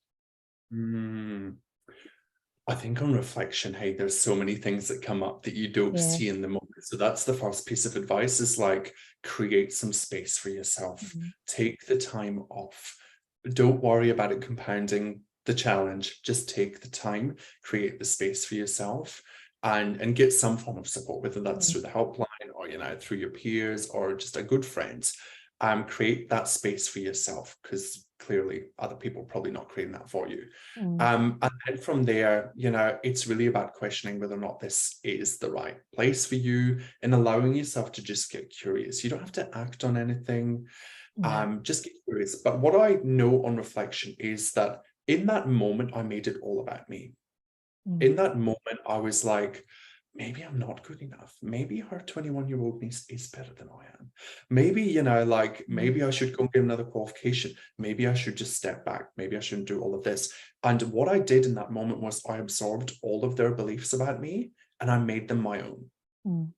I think on reflection, hey, there's so many things that come up that you don't see in the moment. So that's the first piece of advice, is create some space for yourself. Take the time off. Don't worry about it compounding the challenge. Just take the time, create the space for yourself, and get some form of support, whether that's through the helpline or, through your peers or just a good friend. Create that space for yourself, because clearly other people are probably not creating that for you. And then from there, it's really about questioning whether or not this is the right place for you, and allowing yourself to just get curious. You don't have to act on anything. Just get curious. But what I know on reflection is that in that moment, I made it all about me. In that moment, I was like, maybe I'm not good enough. Maybe her 21-year-old niece is better than I am. Maybe, maybe I should go and get another qualification. Maybe I should just step back. Maybe I shouldn't do all of this. And what I did in that moment was I absorbed all of their beliefs about me, and I made them my own.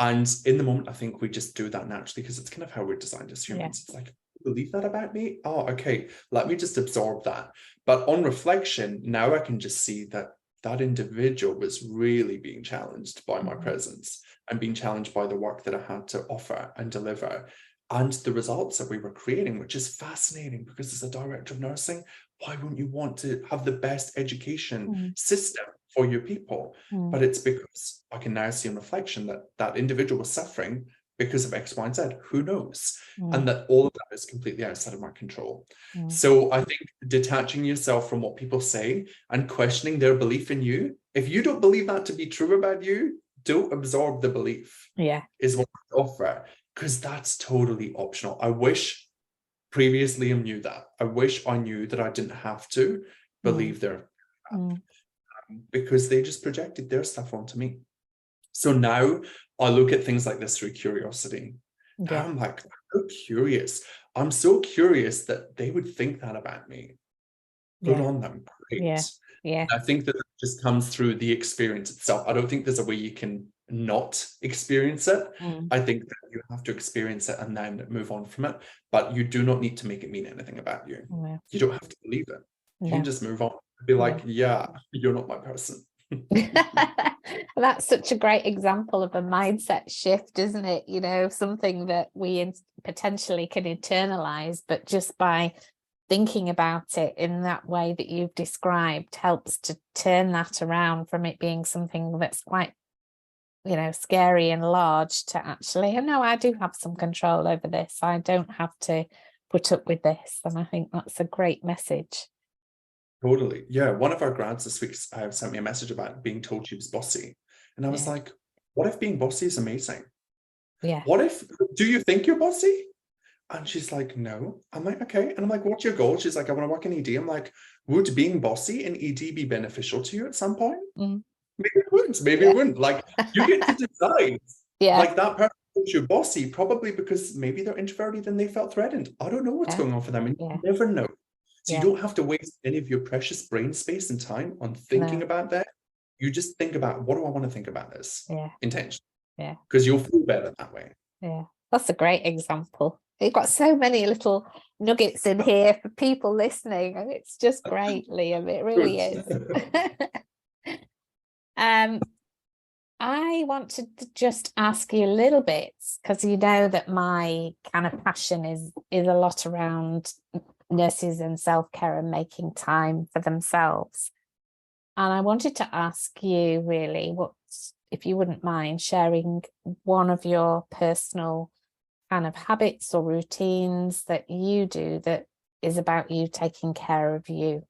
And in the moment, I think we just do that naturally, because it's kind of how we're designed as humans. It's like, believe that about me? Oh, okay. Let me just absorb that. But on reflection, now I can just see that that individual was really being challenged by my presence. and being challenged by the work that I had to offer and deliver, and the results that we were creating, which is fascinating because as a director of nursing, why wouldn't you want to have the best education system for your people? But it's because I can now see in reflection that that individual was suffering because of X, Y, and Z. Who knows? And that all of that is completely outside of my control. So I think detaching yourself from what people say and questioning their belief in you. If you don't believe that to be true about you, don't absorb the belief. Is what I offer, because that's totally optional. I wish previous Liam knew that. I wish I knew that I didn't have to believe their because they just projected their stuff onto me. So now I look at things like this through curiosity. I'm like, I'm so curious. I'm so curious that they would think that about me. Good on them. Great. I think that it just comes through the experience itself. I don't think there's a way you can not experience it. I think that you have to experience it and then move on from it. But you do not need to make it mean anything about you. You don't have to believe it. You can just move on. Be like, yeah, you're not my person. That's such a great example of a mindset shift, isn't it? You know, something that we potentially can internalize, but just by thinking about it in that way that you've described helps to turn that around from it being something that's quite, you know, scary and large to actually, oh no, I do have some control over this. I don't have to put up with this. And I think that's a great message. Totally. Yeah. One of our grads this week sent me a message about being told she was bossy. And I was like, what if being bossy is amazing? What if, do you think you're bossy? And she's like, no. I'm like, okay. And I'm like, what's your goal? She's like, I want to work in ED. I'm like, would being bossy in ED be beneficial to you at some point? Maybe it wouldn't. Maybe it wouldn't. Like, you get to decide. Like, that person thinks you're bossy, probably because maybe they're introverted and they felt threatened. I don't know what's going on for them. And you never know. So you don't have to waste any of your precious brain space and time on thinking about that. You just think about, what do I want to think about this? Intention. Because you'll feel better that way. That's a great example. You've got so many little nuggets in here for people listening, and it's just great, Liam. It really is. I wanted to just ask you a little bit, because you know that my kind of passion is a lot around nurses and self-care and making time for themselves. And I wanted to ask you really, if you wouldn't mind sharing one of your personal kind of habits or routines that you do that is about you taking care of you.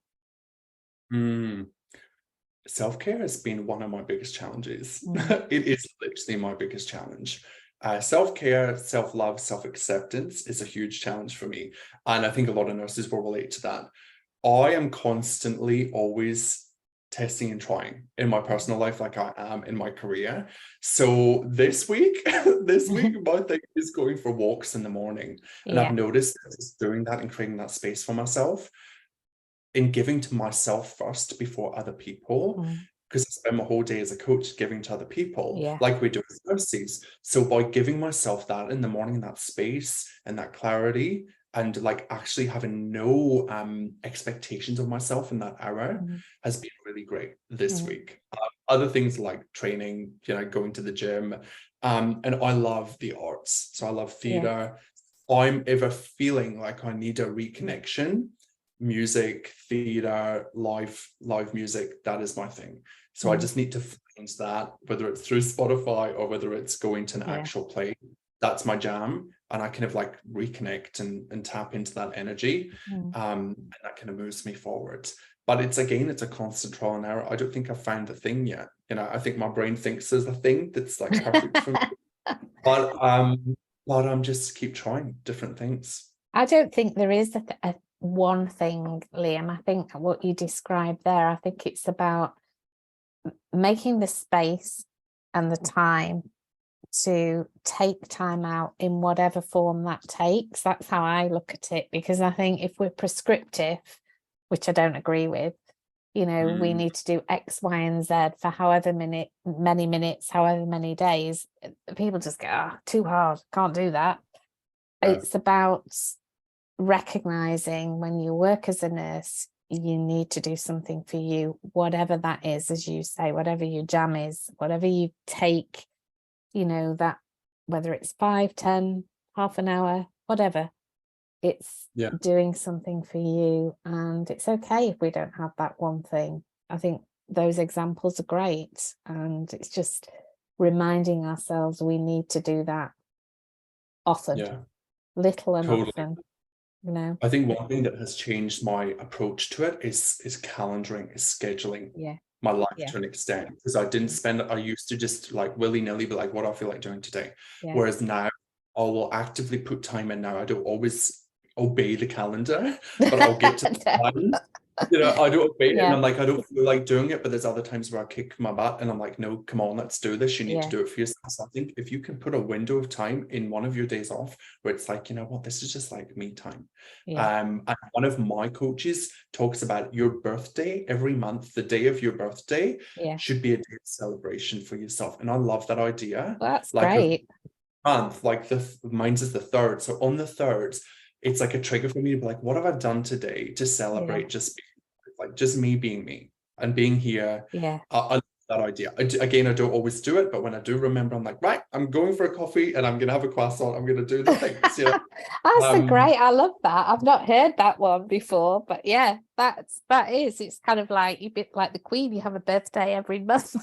Self-care has been one of my biggest challenges. It is literally my biggest challenge. Self-care, self-love, self-acceptance is a huge challenge for me. And I think a lot of nurses will relate to that. I am constantly always testing and trying in my personal life, like I am in my career. So this week, my thing is going for walks in the morning. And I've noticed that just doing that and creating that space for myself, in giving to myself first before other people, because I spend my whole day as a coach giving to other people, like we do as nurses. So by giving myself that in the morning, that space and that clarity, and like actually having no expectations of myself in that hour has been really great this week. Other things like training, you know, going to the gym, and I love the arts. So I love theater. I'm ever feeling like I need a reconnection. Music, theater, live music, that is my thing. So I just need to find that, whether it's through Spotify or whether it's going to an actual play. That's my jam, and I kind of like reconnect and tap into that energy, and that kind of moves me forward. But it's a constant trial and error. I don't think I've found the thing yet. You know, I think my brain thinks there's a thing that's like perfect for me, but I'm just keep trying different things. I don't think there is a one thing, Liam. I think what you described there, I think it's about making the space and the time to take time out in whatever form that takes. That's how I look at it, because I think if we're prescriptive, which I don't agree with, you know, we need to do X, Y, and Z for however many minutes, however many days, people just go, too hard, can't do that. It's about recognizing when you work as a nurse, you need to do something for you, whatever that is, as you say, whatever your jam is, whatever you take you know, that whether it's 5, 10, half an hour, whatever, it's doing something for you. And it's okay if we don't have that one thing. I think those examples are great. And it's just reminding ourselves we need to do that often, little and often, you know. I think one thing that has changed my approach to it is calendaring, is scheduling my life to an extent, because I used to just like willy-nilly be like, what do I feel like doing today? Whereas now I will actively put time in. Now I don't always obey the calendar, but I'll get to the time. You know, I don't obey it, and I'm like, I don't feel like doing it, but there's other times where I kick my butt and I'm like, no, come on, let's do this. You need to do it for yourself. So I think if you can put a window of time in one of your days off where it's like, you know what, this is just like me time. And one of my coaches talks about your birthday every month. The day of your birthday should be a day of celebration for yourself, and I love that idea. Well, that's like great. A month, like mine's is the 3rd, so on the 3rd it's like a trigger for me to be like, what have I done today to celebrate just me being me and being here. I love that idea. Again, I don't always do it, but when I do remember, I'm like, right, I'm going for a coffee and I'm gonna have a croissant. I'm gonna do the things. You know? That's great. I love that. I've not heard that one before, but it's kind of like a bit like the Queen. You have a birthday every month.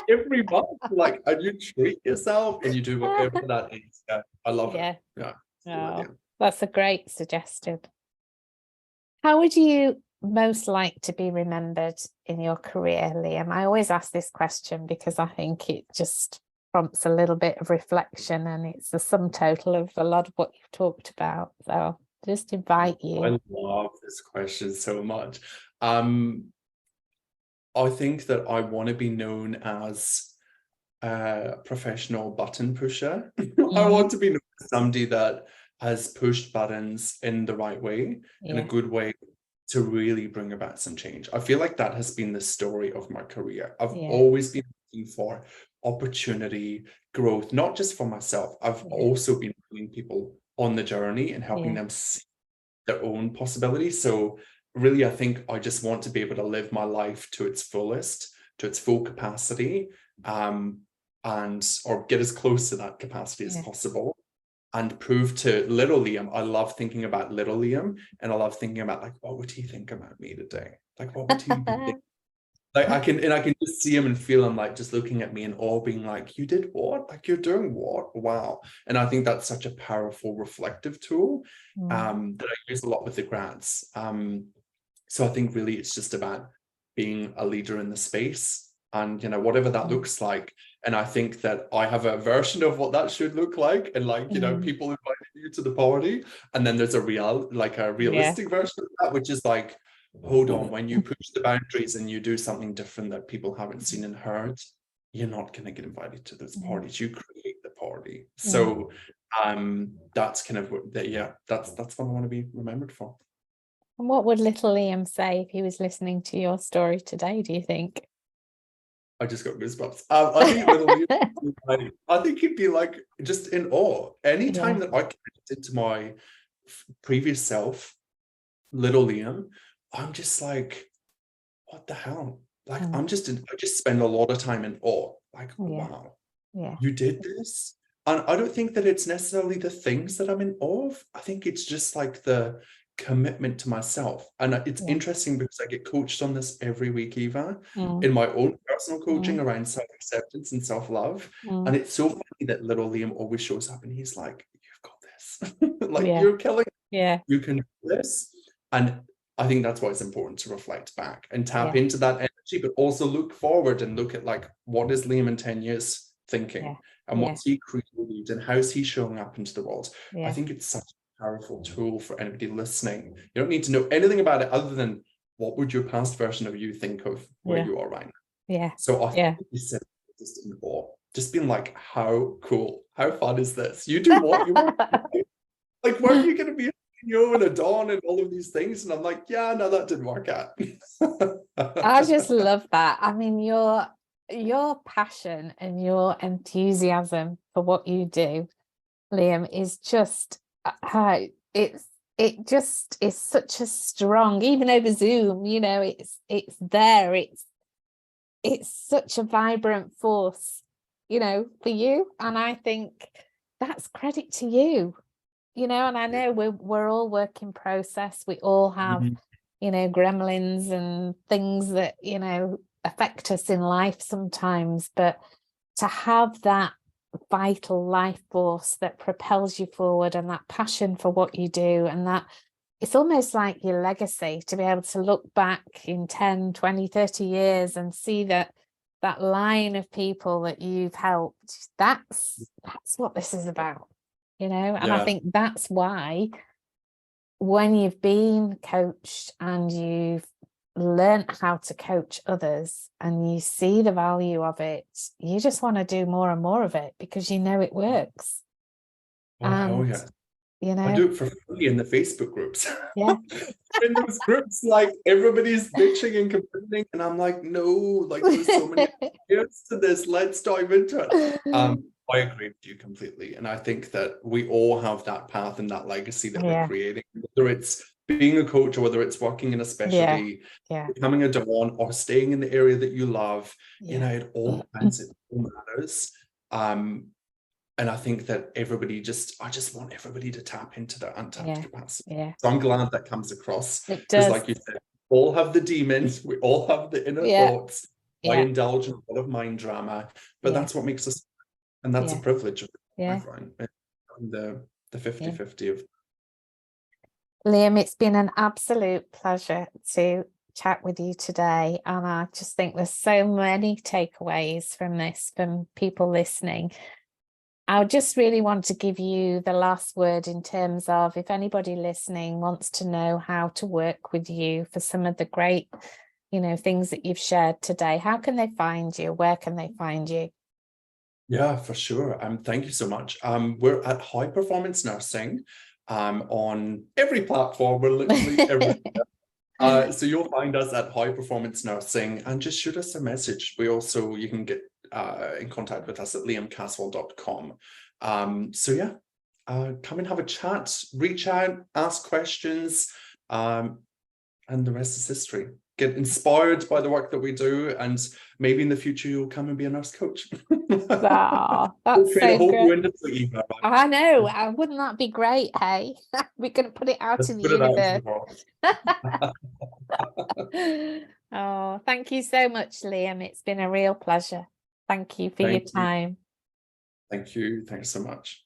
Every month, like, and you treat yourself and you do whatever that is. I love it. That's a great suggestion. How would you most like to be remembered in your career, Liam? I always ask this question because I think it just prompts a little bit of reflection, and it's the sum total of a lot of what you've talked about. So just invite you. I love this question so much. I think that I want to be known as a professional button pusher. I want to be known as somebody that has pushed buttons in the right way, in a good way, to really bring about some change. I feel like that has been the story of my career. I've always been looking for opportunity, growth, not just for myself. I've also been bringing people on the journey and helping them see their own possibilities. So really, I think I just want to be able to live my life to its fullest, to its full capacity, or get as close to that capacity as possible. And prove to little Liam, I love thinking about little Liam, and I love thinking about, like, what would he think about me today? Like, what would he be thinking? Like, I can just see him and feel him, like, just looking at me in awe, being like, you did what? Like, you're doing what? Wow. And I think that's such a powerful reflective tool that I use a lot with the grads. So I think really it's just about being a leader in the space, and, you know, whatever that looks like. And I think that I have a version of what that should look like. And, like, you know, people invited you to the party. And then there's a realistic version of that, which is like, hold on, when you push the boundaries and you do something different that people haven't seen and heard, you're not going to get invited to those parties. You create the party. So that's kind of what that's what I want to be remembered for. And what would little Liam say if he was listening to your story today, do you think? I just got goosebumps. I think he'd be like just in awe. Anytime that I connected to my previous self, little Liam, I'm just like, what the hell? Like, I just spend a lot of time in awe. Like, wow, you did this. And I don't think that it's necessarily the things that I'm in awe of. I think it's just like the commitment to myself. And it's interesting because I get coached on this every week, Eva, in my own personal coaching around self-acceptance and self-love. And it's so funny that little Liam always shows up and he's like, you've got this. Like, you're killing it. You can do this. And I think that's why it's important to reflect back and tap into that energy, but also look forward and look at, like, what is Liam in 10 years thinking and what's he created and how's he showing up into the world. I think it's such powerful tool for anybody listening. You don't need to know anything about it other than what would your past version of you think of where you are right now. So I think you said just in awe, just being like, how cool, how fun is this? You do what you want. Like, weren't you going to be a CEO and a Dawn and all of these things? And I'm like, yeah, no, that didn't work out. I just love that. I mean, your passion and your enthusiasm for what you do, Liam, is just it just is such a strong, even over Zoom, you know, it's there, it's such a vibrant force for you. And I think that's credit to you, and I know we're all work in process. We all have, gremlins and things that, affect us in life sometimes, but to have that vital life force that propels you forward and that passion for what you do, and that it's almost like your legacy, to be able to look back in 10, 20, 30 years and see that line of people that you've helped. That's what this is about, and I think that's why when you've been coached and you've learned how to coach others and you see the value of it, you just want to do more and more of it because it works. Oh, yeah. I do it for free in the Facebook groups. Yeah. In those groups, like everybody's bitching and complaining, and I'm like, no, like there's so many years to this. Let's dive into it. I agree with you completely, and I think that we all have that path and that legacy that we're creating, whether it's being a coach or whether it's working in a specialty, becoming a Dawn, or staying in the area that you love. It all depends. It all matters. And I think that I just want everybody to tap into their untapped capacity. Yeah. So I'm glad that comes across. Because like you said, we all have the demons, we all have the inner thoughts. I indulge in a lot of mind drama, but that's what makes us, and that's a privilege. I find the 50-50 of. Liam, it's been an absolute pleasure to chat with you today. And I just think there's so many takeaways from this, from people listening. I just really want to give you the last word in terms of, if anybody listening wants to know how to work with you for some of the great, things that you've shared today, how can they find you? Where can they find you? Yeah, for sure. Thank you so much. We're at High Performance Nursing on every platform. We're literally everywhere. So you'll find us at High Performance Nursing, and just shoot us a message. You can get in contact with us at liamcaswell.com. So yeah, come and have a chat, reach out, ask questions, and the rest is history. Get inspired by the work that we do, and maybe in the future you'll come and be a nurse coach. Oh, that's so good. Email, right? I know. Wouldn't that be great? Hey, we're going to put it out in the universe. Oh, thank you so much, Liam. It's been a real pleasure. Thank you for your time. Thank you. Thanks so much.